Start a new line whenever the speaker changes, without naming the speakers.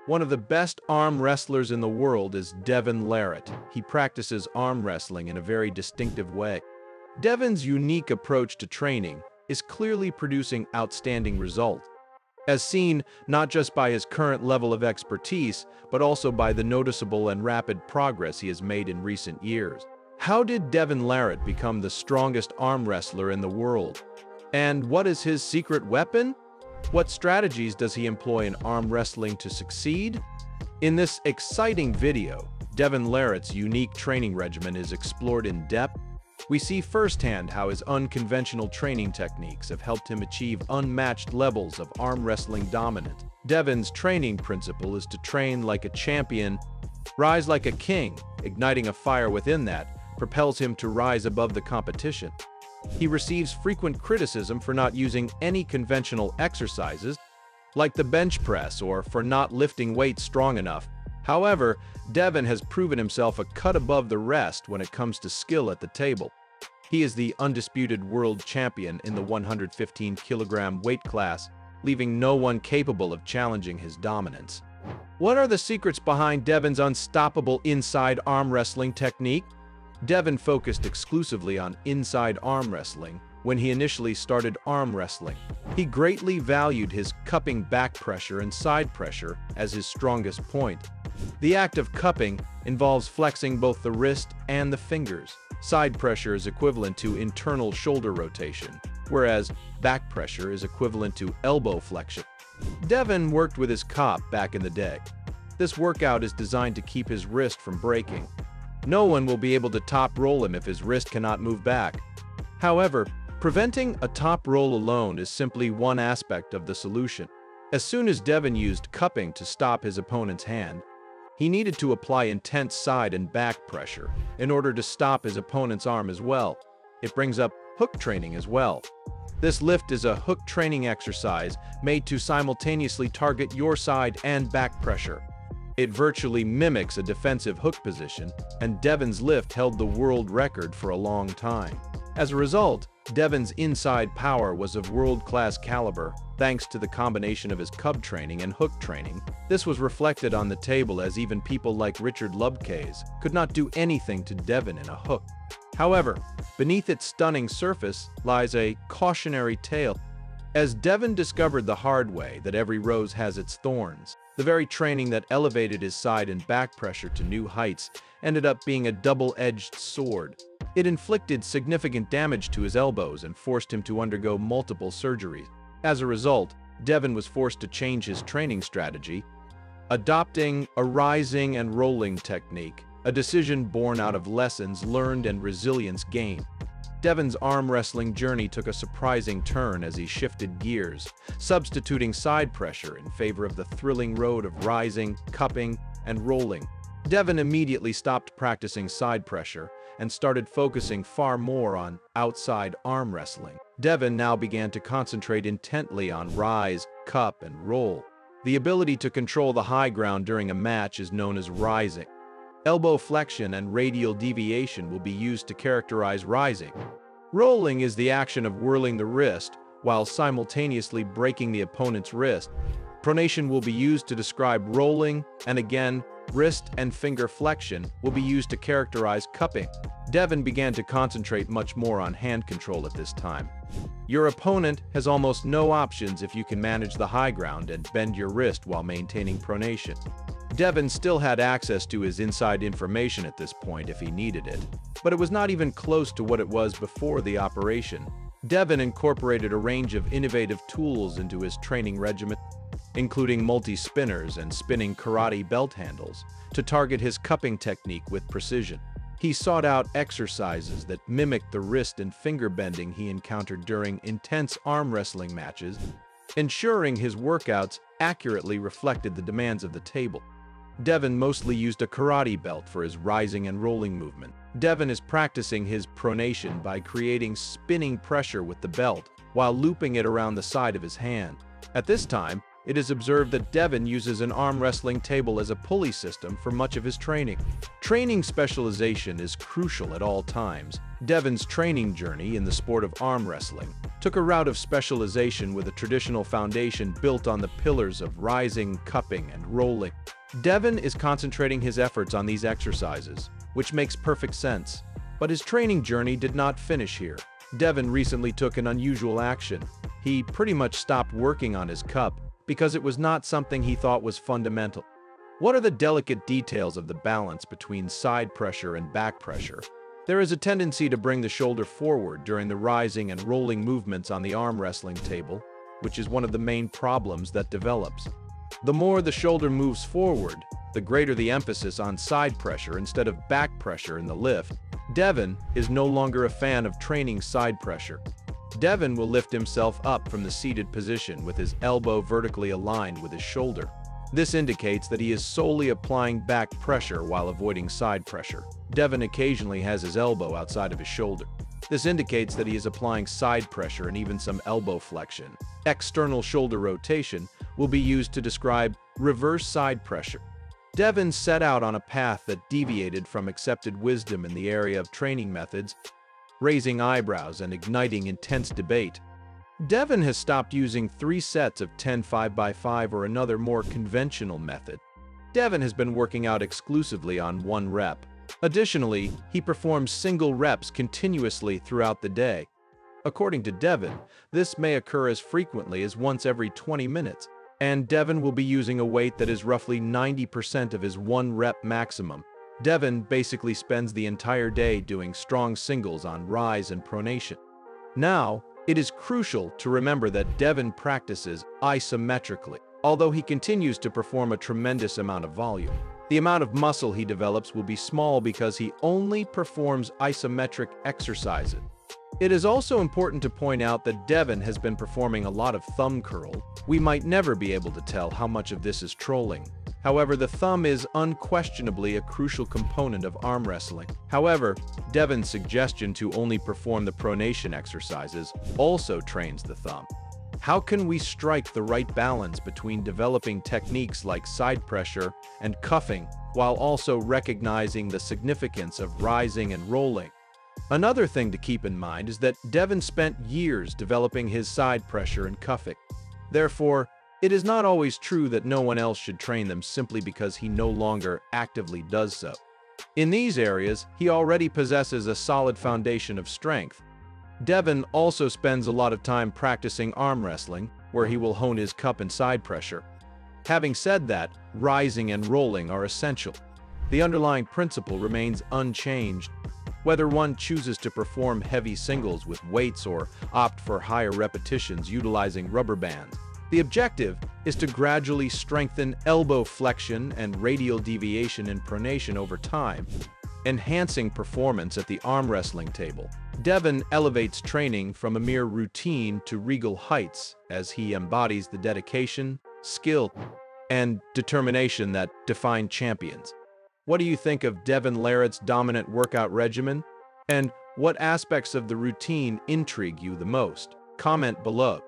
One of the best arm wrestlers in the world is Devon Larratt. He practices arm wrestling in a very distinctive way. Devon's unique approach to training is clearly producing outstanding results, as seen not just by his current level of expertise, but also by the noticeable and rapid progress he has made in recent years. How did Devon Larratt become the strongest arm wrestler in the world? And what is his secret weapon? What strategies does he employ in arm wrestling to succeed? In this exciting video, Devon Larratt's unique training regimen is explored in depth. We see firsthand how his unconventional training techniques have helped him achieve unmatched levels of arm wrestling dominance. Devon's training principle is to train like a champion, rise like a king. Igniting a fire within that propels him to rise above the competition. He receives frequent criticism for not using any conventional exercises, like the bench press, or for not lifting weights strong enough. However, Devon has proven himself a cut above the rest when it comes to skill at the table. He is the undisputed world champion in the 115-kilogram weight class, leaving no one capable of challenging his dominance. What are the secrets behind Devon's unstoppable inside arm wrestling technique? Devon focused exclusively on inside arm wrestling when he initially started arm wrestling. He greatly valued his cupping back pressure and side pressure as his strongest point. The act of cupping involves flexing both the wrist and the fingers. Side pressure is equivalent to internal shoulder rotation, whereas back pressure is equivalent to elbow flexion. Devon worked with his cup back in the day. This workout is designed to keep his wrist from breaking. No one will be able to top roll him if his wrist cannot move back. However, preventing a top roll alone is simply one aspect of the solution. As soon as Devon used cupping to stop his opponent's hand, he needed to apply intense side and back pressure in order to stop his opponent's arm as well. It brings up hook training as well. This lift is a hook training exercise made to simultaneously target your side and back pressure. It virtually mimics a defensive hook position, and Devon's lift held the world record for a long time. As a result, Devon's inside power was of world-class caliber, thanks to the combination of his cub training and hook training. This was reflected on the table, as even people like Richard Lubkes could not do anything to Devon in a hook. However, beneath its stunning surface lies a cautionary tale, as Devon discovered the hard way that every rose has its thorns. The very training that elevated his side and back pressure to new heights ended up being a double-edged sword. It inflicted significant damage to his elbows and forced him to undergo multiple surgeries. As a result, Devon was forced to change his training strategy, adopting a rising and rolling technique, a decision born out of lessons learned and resilience gained. Devon's arm wrestling journey took a surprising turn as he shifted gears, substituting side pressure in favor of the thrilling road of rising, cupping, and rolling. Devon immediately stopped practicing side pressure and started focusing far more on outside arm wrestling. Devon now began to concentrate intently on rise, cup, and roll. The ability to control the high ground during a match is known as rising. Elbow flexion and radial deviation will be used to characterize rising. Rolling is the action of whirling the wrist while simultaneously breaking the opponent's wrist. Pronation will be used to describe rolling, and again, wrist and finger flexion will be used to characterize cupping. Devon began to concentrate much more on hand control at this time. Your opponent has almost no options if you can manage the high ground and bend your wrist while maintaining pronation. Devon still had access to his inside information at this point if he needed it, but it was not even close to what it was before the operation. Devon incorporated a range of innovative tools into his training regimen, including multi-spinners and spinning karate belt handles, to target his cupping technique with precision. He sought out exercises that mimicked the wrist and finger bending he encountered during intense arm wrestling matches, ensuring his workouts accurately reflected the demands of the table. Devon mostly used a karate belt for his rising and rolling movement. Devon is practicing his pronation by creating spinning pressure with the belt while looping it around the side of his hand. At this time, it is observed that Devon uses an arm wrestling table as a pulley system for much of his training. Training specialization is crucial at all times. Devon's training journey in the sport of arm wrestling took a route of specialization with a traditional foundation built on the pillars of rising, cupping, and rolling. Devon is concentrating his efforts on these exercises, which makes perfect sense. But his training journey did not finish here. Devon recently took an unusual action. He pretty much stopped working on his cup because it was not something he thought was fundamental. What are the delicate details of the balance between side pressure and back pressure? There is a tendency to bring the shoulder forward during the rising and rolling movements on the arm wrestling table, which is one of the main problems that develops. The more the shoulder moves forward, the greater the emphasis on side pressure instead of back pressure in the lift. Devon is no longer a fan of training side pressure. Devon will lift himself up from the seated position with his elbow vertically aligned with his shoulder. This indicates that he is solely applying back pressure while avoiding side pressure. Devon occasionally has his elbow outside of his shoulder. This indicates that he is applying side pressure and even some elbow flexion. External shoulder rotation will be used to describe reverse side pressure. Devon set out on a path that deviated from accepted wisdom in the area of training methods, raising eyebrows and igniting intense debate. Devon has stopped using 3 sets of 10 5x5 or another more conventional method. Devon has been working out exclusively on 1 rep. Additionally, he performs single reps continuously throughout the day. According to Devon, this may occur as frequently as once every 20 minutes, and Devon will be using a weight that is roughly 90% of his 1 rep maximum. Devon basically spends the entire day doing strong singles on rise and pronation. Now, it is crucial to remember that Devon practices isometrically. Although he continues to perform a tremendous amount of volume, the amount of muscle he develops will be small because he only performs isometric exercises. It is also important to point out that Devon has been performing a lot of thumb curl. We might never be able to tell how much of this is trolling. However, the thumb is unquestionably a crucial component of arm wrestling. However, Devon's suggestion to only perform the pronation exercises also trains the thumb. How can we strike the right balance between developing techniques like side pressure and cuffing while also recognizing the significance of rising and rolling? Another thing to keep in mind is that Devon spent years developing his side pressure and cuffing. Therefore, it is not always true that no one else should train them simply because he no longer actively does so. In these areas, he already possesses a solid foundation of strength. Devon also spends a lot of time practicing arm wrestling, where he will hone his cup and side pressure. Having said that, rising and rolling are essential. The underlying principle remains unchanged. Whether one chooses to perform heavy singles with weights or opt for higher repetitions utilizing rubber bands, the objective is to gradually strengthen elbow flexion and radial deviation in pronation over time, enhancing performance at the arm wrestling table. Devon elevates training from a mere routine to regal heights as he embodies the dedication, skill, and determination that define champions. What do you think of Devon Larratt's dominant workout regimen? And what aspects of the routine intrigue you the most? Comment below.